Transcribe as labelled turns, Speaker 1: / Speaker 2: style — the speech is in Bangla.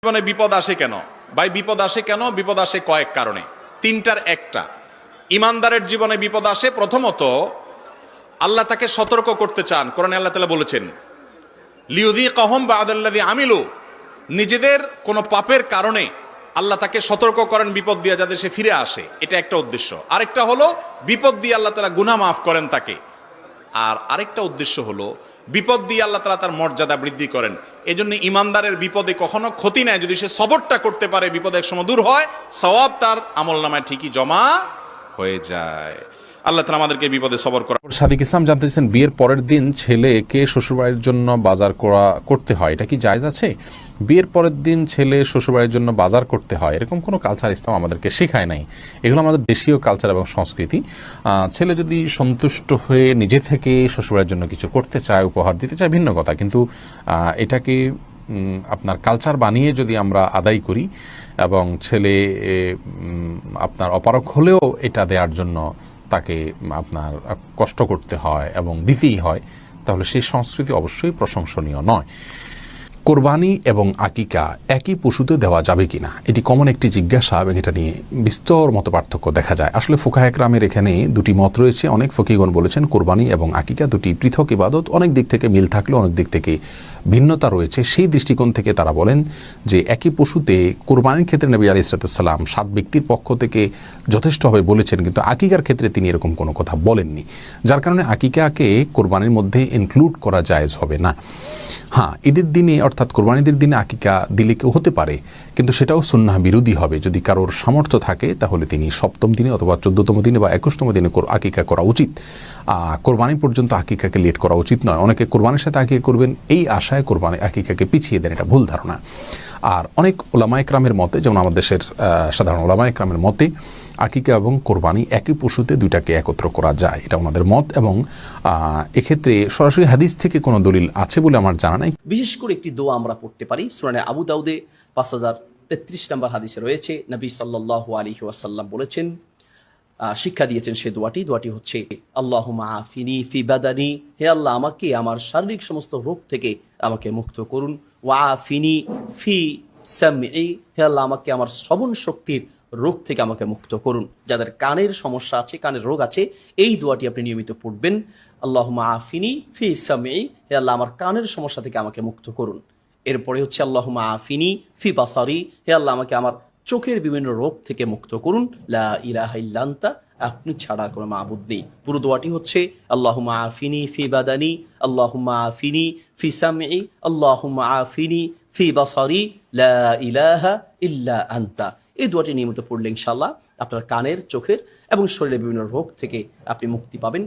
Speaker 1: জীবনে বিপদ আসে কেন ভাই? বিপদ আসে কেন? বিপদ আসে কয়েক কারণে, তিনটার একটা। ইমানদারের জীবনে বিপদ আসে প্রথমত আল্লাহ তাকে সতর্ক করতে চান। কোরআনে আল্লাহ তাআলা বলেছেন লিউযীকাহুম বা'দাল্লাযী আমিলু, নিজেদের কোনো পাপের কারণে আল্লাহ তাকে সতর্ক করেন বিপদ দিয়ে, যাতে সে ফিরে আসে। এটা একটা উদ্দেশ্য। আরেকটা হলো বিপদ দিয়ে আল্লাহ তাআলা গুনাহ মাফ করেন তাকে। আর আরেকটা উদ্দেশ্য হলো বিপদ দিয়ে আল্লাহ তাআলা তার মর্যাদা বৃদ্ধি করেন। এজন্য ইমানদারের বিপদে কখনো ক্ষতি নাই, যদি সে সবরটা করতে পারে বিপদ এক সময় দূর হয়, সওয়াব তার আমলনামায় ঠিকই জমা হয়ে যায়। আল্লাহ তাআলা আমাদেরকে বিপদে সবর করা।
Speaker 2: সাদিক ইসলাম জানতে চাইছেন, বিয়ের পরের দিন ছেলেকে শ্বশুরবাড়ির জন্য বাজার করতে হয়, এটা কি জায়েজ আছে? বিয়ের পরের দিন ছেলে শ্বশুরবাড়ির জন্য বাজার করতে হয়, এরকম কোনো কালচার ইসলাম আমাদেরকে শেখায় নাই। এগুলো আমাদের দেশীয় কালচার এবং সংস্কৃতি। ছেলে যদি সন্তুষ্ট হয়ে নিজে থেকে শ্বশুরবাড়ির জন্য কিছু করতে চায়, উপহার দিতে চায়, ভিন্ন কথা। কিন্তু এটাকে আপনার কালচার বানিয়ে যদি আমরা আদায় করি এবং ছেলে আপনার অপারগ হলেও এটা দেওয়ার জন্য তাকে আপনার কষ্ট করতে হয় এবং দিতেই হয়, তাহলে সেই সংস্কৃতি অবশ্যই প্রশংসনীয় নয়। কোরবানি এবং আকিকা একই পশুতে দেওয়া যাবে কিনা, এটি কমন একটি জিজ্ঞাসা এবং এটা নিয়ে বিস্তর মত পার্থক্য দেখা যায়। আসলে ফুকাহে কেরামের এখানে দুটি মত রয়েছে। অনেক ফকিহগণ বলেছেন কোরবানি এবং আকিকা দুটি পৃথক ইবাদত, অনেক দিক থেকে মিল থাকলেও অনেক দিক থেকে ভিন্নতা রয়েছে। সেই দৃষ্টিকোণ থেকে তারা বলেন যে একই পশুতে কোরবানির ক্ষেত্রে নবী আলাইহিস সালাম 7 ব্যক্তির পক্ষ থেকে যথেষ্টভাবে বলেছেন, কিন্তু আকিকার ক্ষেত্রে তিনি এরকম কোনো কথা বলেননি, যার কারণে আকিকাকে কোরবানির মধ্যে ইনক্লুড করা জায়েজ হবে না। হ্যাঁ, ঈদের দিনে অর্থাৎ কোরবানিদের দিনে আকিকা দিলে কেউ হতে পারে, কিন্তু সেটাও সুন্নাহ বিরোধী হবে। যদি কারোর সামর্থ্য থাকে তাহলে তিনি 7ম দিনে অথবা 14তম দিনে বা 21তম দিনে আকিকা করা উচিত। কোরবানি পর্যন্ত আকিকাকে লেট করা উচিত নয়। অনেকে কোরবানির সাথে আকিকা করবেন এই আশায় কোরবানি আকিকাকে পিছিয়ে দেন, এটা ভুল ধারণা। আর অনেক ওলামা ইকরামের মতে, যেমন আমাদের দেশের সাধারণ ওলামা ইকরামের মতে আকিকা এবং কোরবানি একই পশুতে দুইটাকে একত্র করা যায়, এটা ওনাদের মত। এবং এক্ষেত্রে সরাসরি হাদিস থেকে কোনো দলিল আছে বলে আমার জানা নাই।
Speaker 3: বিশেষ করে একটি দোয়া আমরা পড়তে পারি, সূরা আবু দাউদে 5033 নম্বর হাদিসে রয়েছে। নবী সাল্লাল্লাহু আলাইহি ওয়াসাল্লাম বলেছেন, শিক্ষা দিয়েছেন সে দোয়াটি হচ্ছে আল্লাহুম্মা আফিনি ফি বাদানি, হে আল্লাহ আমাকে আমার শারীরিক সমস্ত রোগ থেকে আমাকে মুক্ত করুন। ওয়া আফিনি ফি সামঈ, হে আল্লাহ আমাকে আমার শ্রবণ শক্তির রোগ থেকে আমাকে মুক্ত করুন। যাদের কানের সমস্যা আছে, কানের রোগ আছে, এই দোয়াটি আপনি নিয়মিত পড়বেন। আল্লাহুম্মা আফিনি ফি সামঈ, হে আল্লাহ আমার কানের সমস্যা থেকে আমাকে মুক্ত করুন। এরপরে হচ্ছে আল্লাহুম্মা আফিনি ফি বাসারি, হে আল্লাহ আমাকে আমার চোখের বিভিন্ন রোগ থেকে মুক্ত করুন। লা ইলাহা ইল্লা আনতা, আপনি ছাড়া আর কোনো মাবুদ নেই। পুরো দোয়াটি হচ্ছে আল্লাহুম্মা আফিনি ফি বাদানি, আল্লাহুম্মা আফিনি ফি সামঈ, আল্লাহুম্মা আফিনি ফি বাসারি, লা ইলাহা ইল্লা আনতা। এই দোয়াটি নিয়মিত পড়লে ইনশাআল্লাহ আপনার কানের, চোখের এবং শরীরের বিভিন্ন রোগ থেকে আপনি মুক্তি পাবেন।